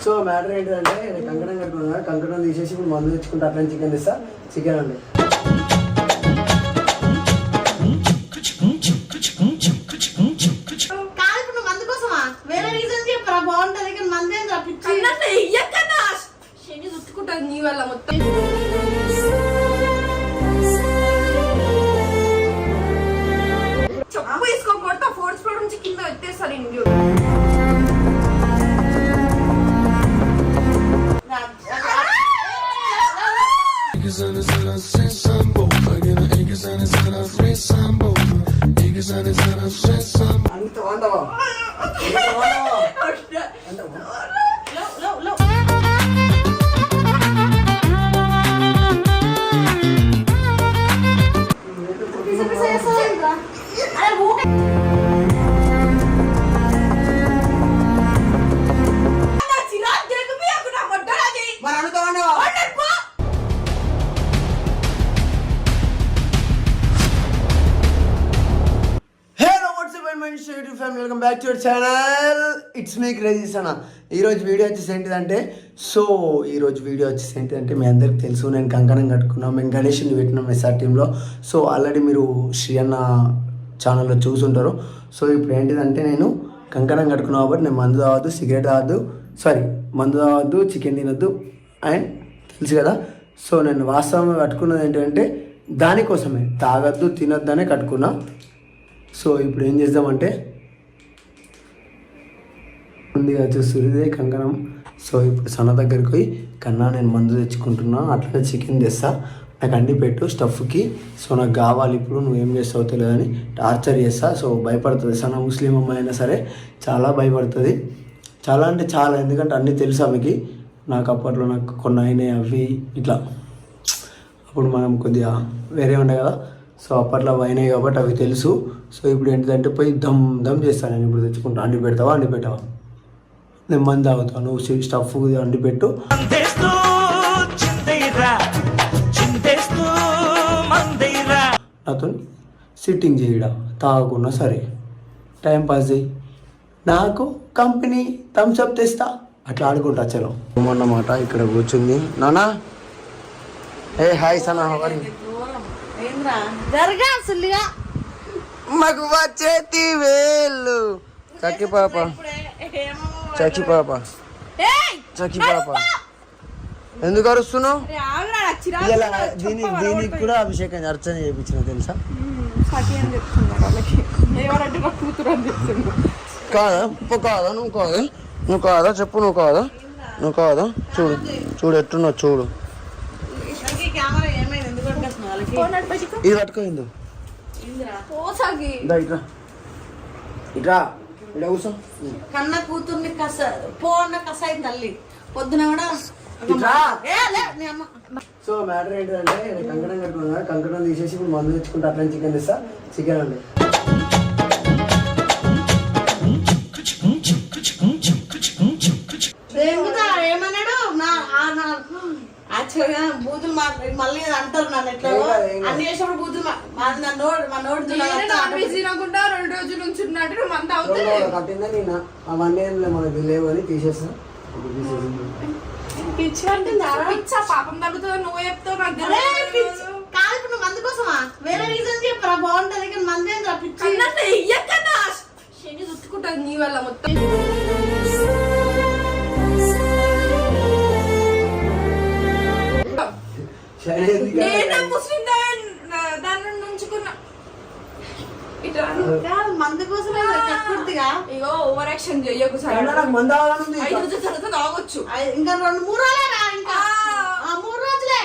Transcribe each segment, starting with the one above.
So matter ఏంటంటే నేను కంకణం కట్టుకున్నా, కంకణం తీసేసి ఇప్పుడు మందు తెచ్చుకుంటే అట్లా చికెన్ తెస్తా. చికెన్ అండి నీ వల్ల మొత్తం చెప్పు వేసుకోకూడదు. ఫోర్త్ ఫ్లోర్ నుంచి కింద వచ్చేస్తారు ఇంట్లో. Welcome back to our channel. It's me crazy అన్న. ఈరోజు వీడియో వచ్చేసి ఏంటిదంటే మీ అందరికి తెలుసు నేను కంకణం కట్టుకున్నాను. మేము గణేష్ని పెట్టినాం ఎస్ఆర్ టీంలో. సో ఆల్రెడీ మీరు శ్రీ అన్న ఛానల్లో చూసుంటారు. సో ఇప్పుడు ఏంటిదంటే నేను కంకణం కట్టుకున్నాను కాబట్టి నేను మందు తాగద్దు, సిగరెట్ తాగద్దు, మందు తాగద్దు, చికెన్ తినద్దు అండ్ తెలుసు కదా. సో నేను వాస్తవంగా కట్టుకున్నది ఏంటంటే దానికోసమే, తాగద్దు తినద్దు అనే కట్టుకున్నా. సో ఇప్పుడు ఏం చేద్దామంటే ముందుగా చూస్తుంది కంకణం. సో ఇప్పుడు సన్న దగ్గరికి పోయి కన్నా నేను మందు తెచ్చుకుంటున్నా, అట్లనే చికెన్ తెస్తా, నాకు అండి పెట్టు స్టఫ్కి. సో నాకు కావాలి, ఇప్పుడు నువ్వేం చేస్తావు తెలియదని టార్చర్ చేస్తా. సో భయపడుతుంది సన్న, ముస్లిం అమ్మాయి అయినా సరే చాలా భయపడుతుంది. చాలా అంటే చాలా, ఎందుకంటే అన్నీ తెలుసు ఆమెకి. నాకు అప్పట్లో నాకు కొన్ని అయినాయి అవి ఇట్లా, అప్పుడు మనం కొద్దిగా వేరే ఉండే కదా. సో అప్పట్లో అవి అయినాయి కాబట్టి అవి తెలుసు. సో ఇప్పుడు ఏంటిదంటే పోయి దమ్ చేస్తాను. నేను ఇప్పుడు తెచ్చుకుంటా. అండి పెడతావా? అండి పెట్టావా? నేను మంది తాగుతాను, నువ్వు స్టఫ్ అండి పెట్టు. నాతో సిట్టింగ్ చేయడా, తాగకున్నా సరే టైం పాస్ చేయి, నాకు కంపెనీ థమ్స్అప్ తెస్తా, అట్లా ఆడుకుంటా. చలో అన్నమాట. ఇక్కడ కూర్చుంది నానా. ఏ హాయ్ సనా, మగువ చేతి వేళ్ళు చక్కి పాప, చక్కి పాప, చక్కి పాప, ఎందుకు అరుస్తున్నావు? దీనికి కూడా అభిషేకం అర్చన చేయించిన తెలుసా? కాదా కాదా నువ్వు కాదా, నువ్వు కాదా చెప్పు, నువ్వు కాదా, నువ్వు కాదా? చూడు చూడు ఎట్టున్నావు చూడు. ఇది పట్టుకోండు ఇట్రా ఇక్కడ కూర్చో. కన్న కూతుర్ని కసాయి తల్లి పొద్దున కూడా. సో మ్యాటర్ ఏంటంటే నేను కంకణం కట్టుకున్నా, కంకణం తీసేసి ఇప్పుడు మందు తెచ్చుకుంటే అట్లా చికెన్ తెస్తా. చికెన్ అండి ఏమన్నాడు బూతులు మళ్ళీ అంటారు నన్ను ఎట్లా అన్ని చేసినప్పుడు బూతులు తినకుండా 2 రోజుల నుంచి ఉన్నాడు కట్టిందా నేను అవన్నీ మనకి లేవు అని తీసేస్తా. పాపం తగ్గుతుందా నువ్వు చెప్తావు నాకు కాదు. ఇప్పుడు నువ్వు మందు కోసమా వేరే రీజన్ చెప్పరా బాగుంటది, కానీ మంది ఏం శని చుట్టుకుంటుంది నీ వల్ల మొత్తం. ముస్లిం దాని నుంచుకున్నా మందు కోసం ఇగో ఓవర్ యాక్షన్ చెయ్యకు. 5 రోజుల తర్వాత తాగొచ్చు, ఇంకా 2-3 రోజులేరా, ఇంకా 3 రోజులే.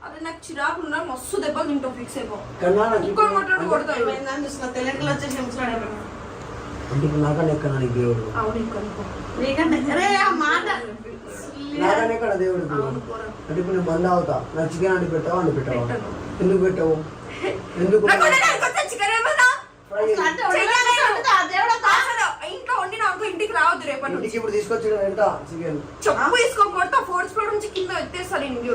అదే నాకు చిరాకు ఉన్నా మస్తు దెబ్బ తింటావు, ఫిక్స్ అయిపో. తెలంగాణ వచ్చేసి నాకనే దేవుడు అంటే ఇప్పుడు నేను మంద అవుతా, నాకు చికెన్ అండి పెట్టావా? అండి పెట్టావా? ఎందుకు పెట్టావు? ఎందుకు ఇంట్లో వండి నాకు ఇంటికి రావద్దు రేపటి నుంచి. ఇప్పుడు తీసుకొచ్చి పెడతా చికెన్. చెప్పు వేసుకోకూడదు. 4th ఫ్లోర్ నుంచి కింద ఎత్తేస్తారు ఇంట్లో.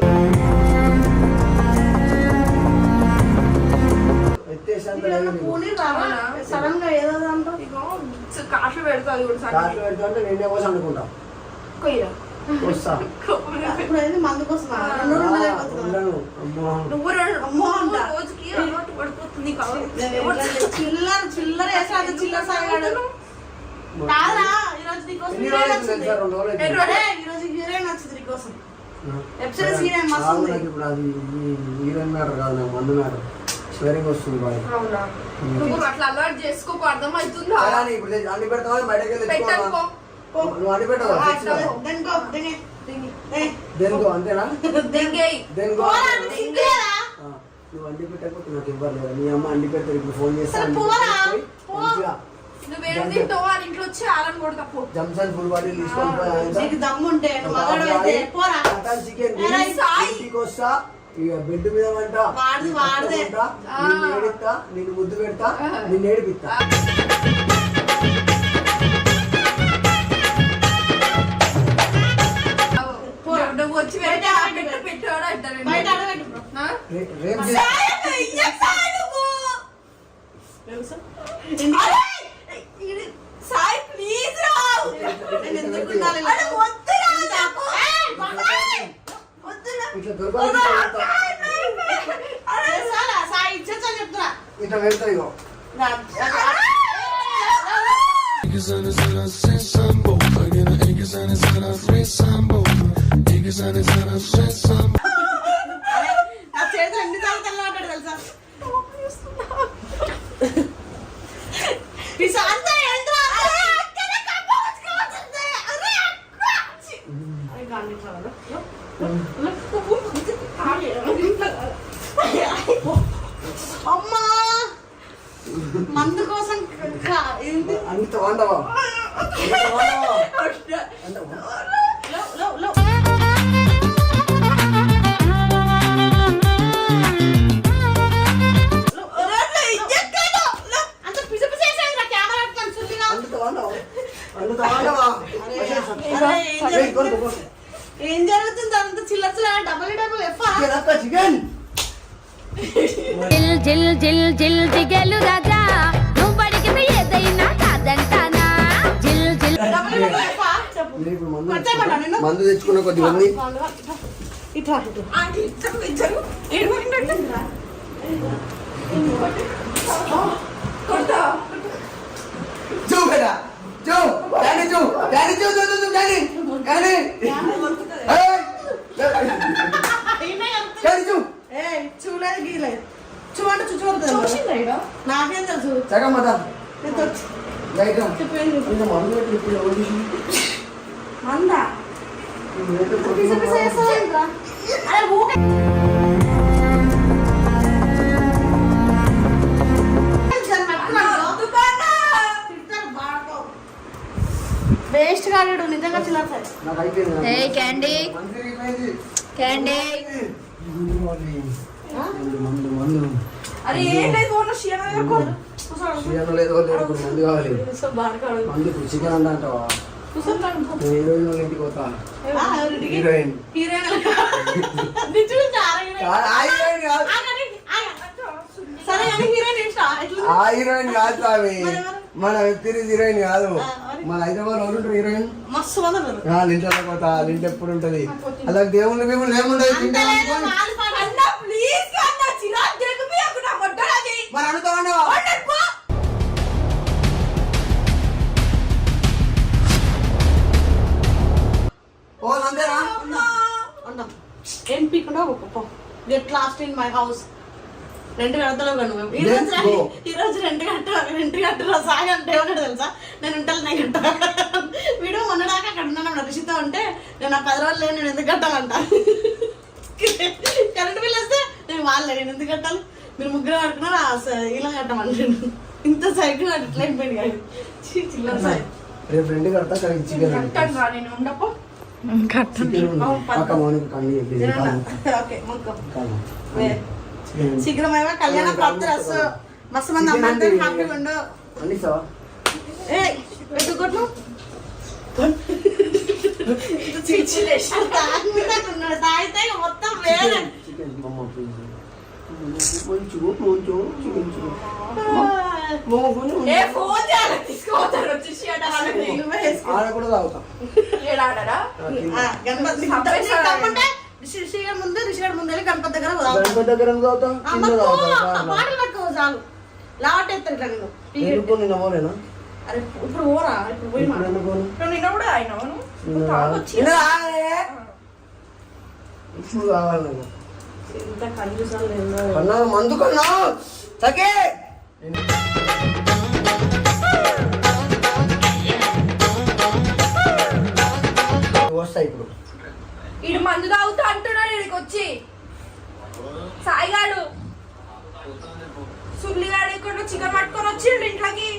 సడన్ గా ఏదో కాఫీ పెడతా అది కూడా కాట్లు పెడతా అంటే నేనే పోసి అనుకుంటా కొయ్యరా వస్తా ఇప్పుడు ఏంది మందు కోసమా? 2 రోజులు అయిపోతుందా? ఉండను అమ్మో నువ్వు అమ్మో అంట. రోజుకి అలవాటు పడిపోతుంది చిల్లర వేసా చిల్లర సాగాడు కాదా ఈరోజు నీకోసం ఎన్ని హీరోయిన్ రోజులు వచ్చింది. తెలుసా? 2 రోజులు అయితే. అరే, ఈరోజు హీరోయిన్ వచ్చింది నీకోసం. వెబ్సైట్ హీరోయిన్ మస్తు ఆగు, ఉంది. నాకు ఇప్పుడు అది హీరోయిన్ మ్యాటర్ కాదు, నాకు మందు మ్యాటర్. స్వేరింగ్ వస్తుంది బాగా. అవునా నువ్వు అట్లా అలవాటు చేసుకోకు అర్థమవుతుందా కానీ ఇప్పుడు అన్ని పెడతావా బయటకి వెళ్ళి పెట్టనుకో తెచ్చుకోవా? నువ్వు అన్ని పెట్టవా? దెంగో, దెంగే, దెంగే. ఏ, దేనికో అంతేనా? దింగేయి దేనికో పోరా, నీకు సిగ్గులేదా? నువ్వు అండి పెట్టకపోతే నాకు ఇవ్వలేదు. మీ అమ్మ అండి పెడతారు, ఇప్పుడు ఫోన్ చేస్తా. సరే, అండి పోరా, పెట్టుకొని పో. మంచిగా నువ్వేం తింటావు వాళ్ళ ఇంట్లో వచ్చి ఆలని కొడతా పో జంసన్ ఫుల్ బాడీ తీసుకొని నీకు దమ్ముంటే నువ్వు మగాడు అయితే పోరా. చికెన్ ఏరా, ఈ సాయి. ఇంటికి వస్తా, ఇక బెడ్ మీద వంట వాడిది వాడిదే. నిన్ను ఏడిస్తా, నిన్ను ముద్దు పెడతా, నిన్ను ఏడిపిస్తా. నువ్వు వచ్చి బయట పెట్టాడు అంటారు బయట అడగండి బ్రో. రేపు చేస్తా. సాయి ప్లీజ్ రా నేను ఎందుకు ఉండాలి? అరే వద్దురా నాకు. ఇట్లా దొరకాలి, అరే, సారా, సాయి ఇచ్చేచ్చా చెప్తున్నా. ఇట్లా వెళ్తా ఇగో. Niggas on his head, I say sambo. Again, niggas on his head, I say sambo. Niggas on his head, I say sambo. నా చేతులు ఎన్ని సార్లు తెల్లవాడాడు తెలుసా? ఈ సాంతా ఏంట్రా? అరే, అక్కడే కప్ప వచ్చుకోవచ్చింది. అరే, అక్క. అరే, గాంధీ ట్రావెల్. అమ్మా మందు కోసం ఏంటి? అంత వండవా? అంత వండవా? లో, లో, లో. అంత పిసి పిసి వేసేయండిరా, కెమెరా పెట్టుకొని సుల్లిగా. అంత వండవా? అంత వండవా? అరే, ఏం జరుగుతుంది అంత చిల్లర డబల్ ఎఫ్ చికెన్ అక్క, చికెన్. జిల్ జిల్ జిల్ జిల్ జిగేలు రాజా నువ్వు పడికితే ఏదైనా కాదంటానా జిల్ జిల్ డబల్ ఎఫ్ చెప్పు. నేను ఇప్పుడు మందు కొట్టేయమంటావా నిన్ను? మందు తెచ్చుకున్న కొద్ది ఉంది. ఇట్లా ఇట్లా. ఇచ్చారు ఏడుకుంటే కొడతా జో బేటా, జో డాడీ, జో డాడీ, జో జో జో డాడీ, డాడీ. ఏయ్, డాడీ జో. ఏయ్, చూడలేదు గీలేదు చూడండి చూడలేదు నాకేం తెలుసు సగం మత నేను తెచ్చి- లైట్ చెప్పేయండి. ఇంకా మందు పెట్టి ఇప్పుడు ఎవరు చూసి మందా పిసి పిసి వేసేయండిరా. అరే ఊకే వేస్ట్ కాలేడు నిజంగా చిల్లర సార్. నాకు అయిపోయింది. ఏయ్, క్యాండీ. మందు అయిపోయింది. క్యాండీ మందు మందు అరే ఏం లేదు ఓన్లీ షియర్ చికెన్ లేదో లేదు, ఇప్పుడు మందు కావాలి. మందు ఇప్పుడు చికెన్ అంట అంటావా? నేను హీరోయిన్ వాళ్ళ ఇంటికి పోతా. హీరోయిన్ కాదు, ఆ హీరోయిన్ కాదు, సరే కానీ హీరోయిన్ ఇష్టం ఎట్లా ఆ హీరోయిన్ కాదు స్వామి. మరి ఎవరు? మన వెబ్ సిరీస్ హీరోయిన్ కాదు. మరి? మన హైదరాబాద్ వాళ్ళు ఉంటారు హీరోయిన్. మస్తు మంది ఉన్నారు. ఇంట్లో పోతా, ఇంటి ఎప్పుడు ఉంటది. అలా దేవుళ్ళు దేవుళ్ళు ఏముండదు. తింటే అంతలేదు, అనుకోని. వాళ్ళు పాట అన్నా ప్లీజ్ అన్నా చిరాకు దిగుపియకు నా మొట్టరాది మరి అనుతా ఉండవా? ఓ అంతేనా? అంటాం ఏం పీకుండా get lost in my house. Rent కడతలేవు కదా నువ్వు. Let's go. ఈ రోజు రెంట్ కట్టరా సాయి అంటే ఏమన్నాడు తెలుసా? నేను ఉంటాను నేను కట్టా వీడు మొన్నడాక అక్కడ ఉన్నాను రిషితో ఉంటే నేను ఆ 10 రోజులు లేని నేను ఎందుకు కట్టాలంట. కరెంట్ బిల్ వస్తే నేను వాళ్ళే నేను ఎందుకు కట్టాలి, మీరు ముగ్గురు పడుకున్నారు ఇలా కట్టమంటాడు. ఇంత సైకిల్ అట్లా అయిపోయింది కాదు చిల్లర సాయి. రేపు రెండు కడతా కానీ చికెన్ కట్టను రా నేను ఉండపో చికెన్ అక్క మౌనికి కండి చెప్పి ఓకే మొత్తం శీఘ్రమేమో కళ్యాణ ప్రాప్తి రస్సు. మస్తు మంది అమ్మాయి హ్యాపీగా ఉండు. అన్ని సావా ఏ పెట్టుకోట్లు తాగితే మొత్తం వేరే చికెన్ మమ్మ ప్లీజ్ కొంచెం కొంచెం చికెన్ ఏ ఫోన్ చేయాలి తీసుకో పోతారు వచ్చేసి అట వాళ్ళకి. నువ్వే వేసుకో. ఆడ కూడా తాగుతా. ఏడాడరా? గణపతి తమ్ముంటే రిషిగాడు ముందు వెళ్ళి గణపతి దగ్గర గణపతి దగ్గర ఎందుకు తాగుతా? కింద తాగుతా. మాటలు పట్టుకో చాలు లావట్టేస్తారు ఇట్లా నేను ఎందుకు నిన్న పోలేనా? అరే ఇప్పుడు పోరా ఇప్పుడు పోయి ఇప్పుడు ఎందుకు పోను? నువ్వు నిన్న కూడా అయినావు నిన్న తాగొచ్చి. నిన్న తాగలే. ఇప్పుడు కావాలి నాకు. ఇంత కన్ఫ్యూజన్ లేదు అన్నా మందు కొన్నా సకే వస్తాయి ఇప్పుడు. ఈడు మందు తాగుతా అంటున్నాడు ఇక్కడికి వచ్చి. సాయిగాడు సుల్లిగాడు ఇక్కడ చికెన్ పట్టుకొని వచ్చిండు ఇంట్లోకి.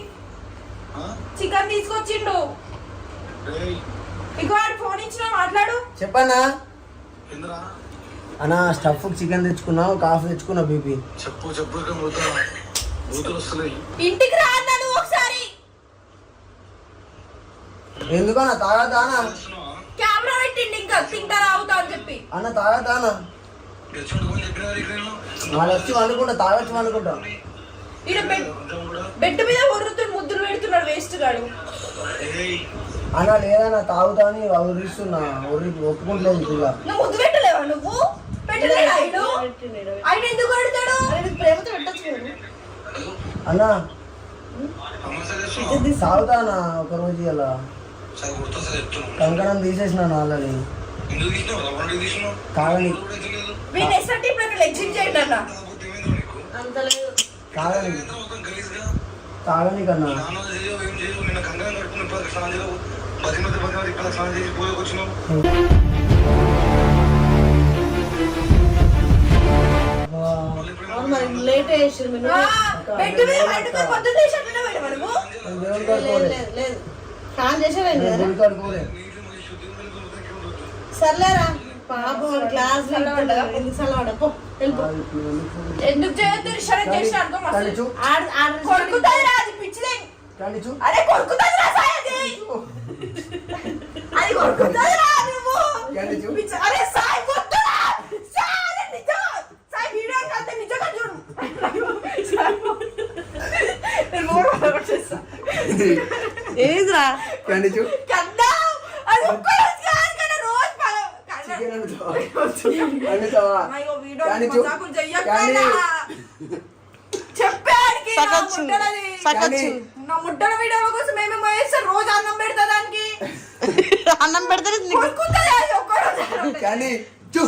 చికెన్ తీసుకొచ్చిండు. ఇంకో వాడు ఫోన్ ఇచ్చిన మాట్లాడు. చెప్పన్నా అన్నా స్టఫ్ చికెన్ తెచ్చుకున్నా, కాఫీ తెచ్చుకున్నా బీపీ. చెప్పు చెప్పు బూతులు వస్తున్నాయి. ఇంటికి రా అన్నాడు ఒకసారి. ఎందుకన్నా తాగదానా? కెమెరా పెట్టిండి ఇంకా తింటా తాగుతా అని చెప్పి. అన్న తాగదానా? వాళ్ళు వచ్చి వండుకుంటా, తాగొచ్చి వండుకుంటా. ఈడ బెడ్ మీద ఒర్రుతూ ముద్దులు పెడుతున్నాడు వేస్ట్ గాడు. అన్న లేదన్నా తాగుతా అని ఉరిస్తున్నా, ఒప్పుకుంటలేదు పిల్ల. నువ్వు ముద్దు పెట్టలేవా? నువ్వు పెట్టలేదు. ఆయన ఎందుకు పెడతాడు? ప్రేమతో పెట్టచ్చు కదా అన్నా తాగుతా అన్న ఒక రోజు ఇలా కంకణం తీసేసిన ఆల్రెడీ కాదని వీళ్ళు ఎస్ఆర్టీ ఇప్పుడు ఎగ్జిట్ చేయండి అన్న. అంత లేదు కాదని తాగని కన్నా అవును మరి లేట్ చేసారు మీరు బెడ్ మీద పడుకొని పొద్దున్న తీసేటట్టు పెట్టమా నువ్వు? లేదు లేదు స్నానం చేసేవేంటి కదా గుడికాడుకోలే. సర్లేరా పాపం క్లాస్ ఎందుకు సలవాడ పో వెళ్ళిపో ఎందుకు చేయొద్దు? రిషారం చేసి అనుకో మస్తు. కనిచు కొడుకుతుంది రా అది పిచ్చిదే. కనిచు అరే కొడుకుతుంది రా సాయి అది. అది కొడుకుతుంది రా నువ్వు. కనిచు అరే సాయి కొడుకురా. సాయి అరే నిజం. సాయి వీడియో అంతా నిజంగా చూడు. నేను మూడు వచ్చేస్తా. ఏదిరా కనిచు కన్నా అది ఒక్క రోజు కాదు కదా రోజు చికెన్ అనుతావా? అయ్యో వీడియో కనిచు మజాకు చెయ్యకుండా చెప్పాడికి నా ముట్టల వీడియో కోసం ఏమేమో వేస్తే రోజు అన్నం పెడతా దానికి. అన్నం పెడితే కొడుకుంటుంది అది ఒక్క రోజు. క్యాండీ చూ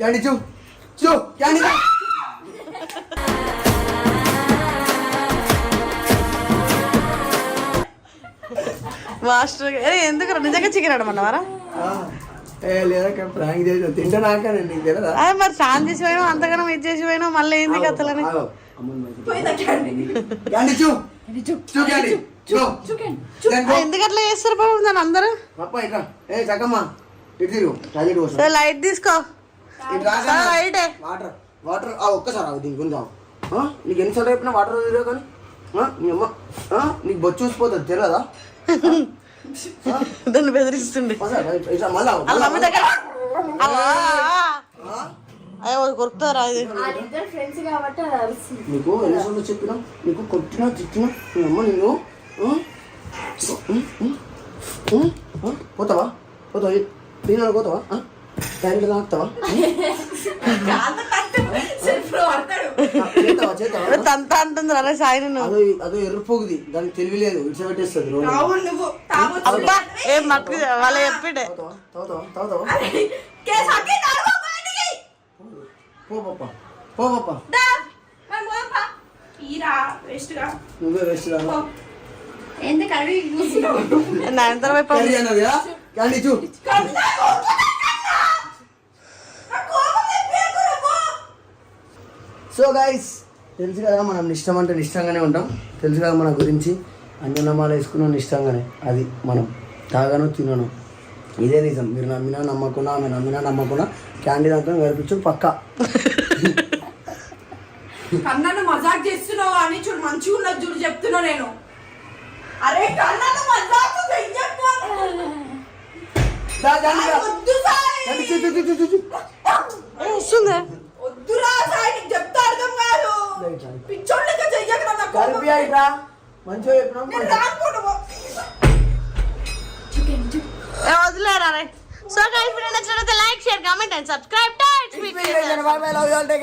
క్యాండీ చూ చూ క్యాండీ మాస్టర్ ఎందుకు నిజంగా చికెన్ అడమన్నావారా లేదా ప్రాంక్ చేసి తింటా నాకనే నీకు తెలియదా? మరి స్నానం చేసి పోయినావు అంతగానం ఇది చేసి పోయినావు మళ్ళీ ఏంది కథలని పోయిందా క్యాండీ? క్యాండీ చూ చూ క్యాండీ చూ ఎందుకు అట్లా చేస్తారు బాబు దాని అందరూ పప్ప ఇట్లా ఏ చక్కమ్మ ఇటు తిరుగు టాయిలెట్ కోసం సరే లైట్ తీసుకో ఇటు రా సరే లైటే వాటర్ వాటర్ ఒక్కసారి ఆగు దీని గురించి ఆగు. నీకు ఎన్నిసార్లు చెప్పినా వాటర్ తిరగ కానీ నీ అమ్మ నీకు బొచ్చు చూసిపోతుంది తెలియదా? దాన్ని బెదిరిస్తుండే ఇట్లా మళ్ళా వాళ్ళ మమ్మీ దగ్గర అయ్యో కొరుకుతారా ఇది నీకు ఎన్నిసార్లు చెప్పినా నీకు కొట్టినా తిట్టినా నీ అమ్మ నేను పోతావా పోతావా దీని పోతావా క్యాండిల్ తాగుతావా చేతావా చేతావా తంత అంటుంది అలా సాయి నువ్వు అదో ఎర్రపోగుది దానికి తెలియలేదు ఇట్లా పెట్టేస్తుంది రోజు అవును నువ్వు తాగొచ్చు. అబ్బా ఏం మట్టుకు వాళ్ళ చెప్పిండే తాగుతావా తాగుతావా కేసు అక్కి తాగు బయటికి. పో పప్ప పో పప్ప దా, మరి పోదాంపా. ఈరా వేస్ట్ గా. నువ్వే వేస్ట్ పో. ఎందుకు అడిగి కూర్చున్నావు? నా ఎంత వైపు క్యాండీ చూ కన్నా కొడుకుతా కన్నా. నా కోపం తెప్పియకు నువ్వు. సో గైస్ తెలుసు కదా మనం నిష్టం అంటే నిష్టంగానే ఉంటాం. తెలుసు కదా మన గురించి అంజనమాల వేసుకున్నాం నిష్టంగానే. అది మనం తాగాను తినను ఇదే నిజం. మీరు నమ్మినా నమ్మకున్నా ఆమె నమ్మినా నమ్మకున్నా క్యాండీ దాంట్లో గడిపించు పక్కా. కన్నాను మజాక్ చేస్తున్నావు అని చూడు మంచిగా ఉన్నది చూడు చెప్తున్నా నేను. అరే కన్నాను మజాక్ చెయ్యకు. వద్దు సాయి. వస్తుంది వద్దురా సాయి నీకు చెప్తా అర్థం కాదు. పిచ్చోళ్ళకి చెయ్యకు నా కోపం. మంచిగా చెప్పినాం నేను రానుకోను సో గైస్ వీడియో నచ్చినట్లయితే like share comment and subscribe to Bye bye, love you all. Take care.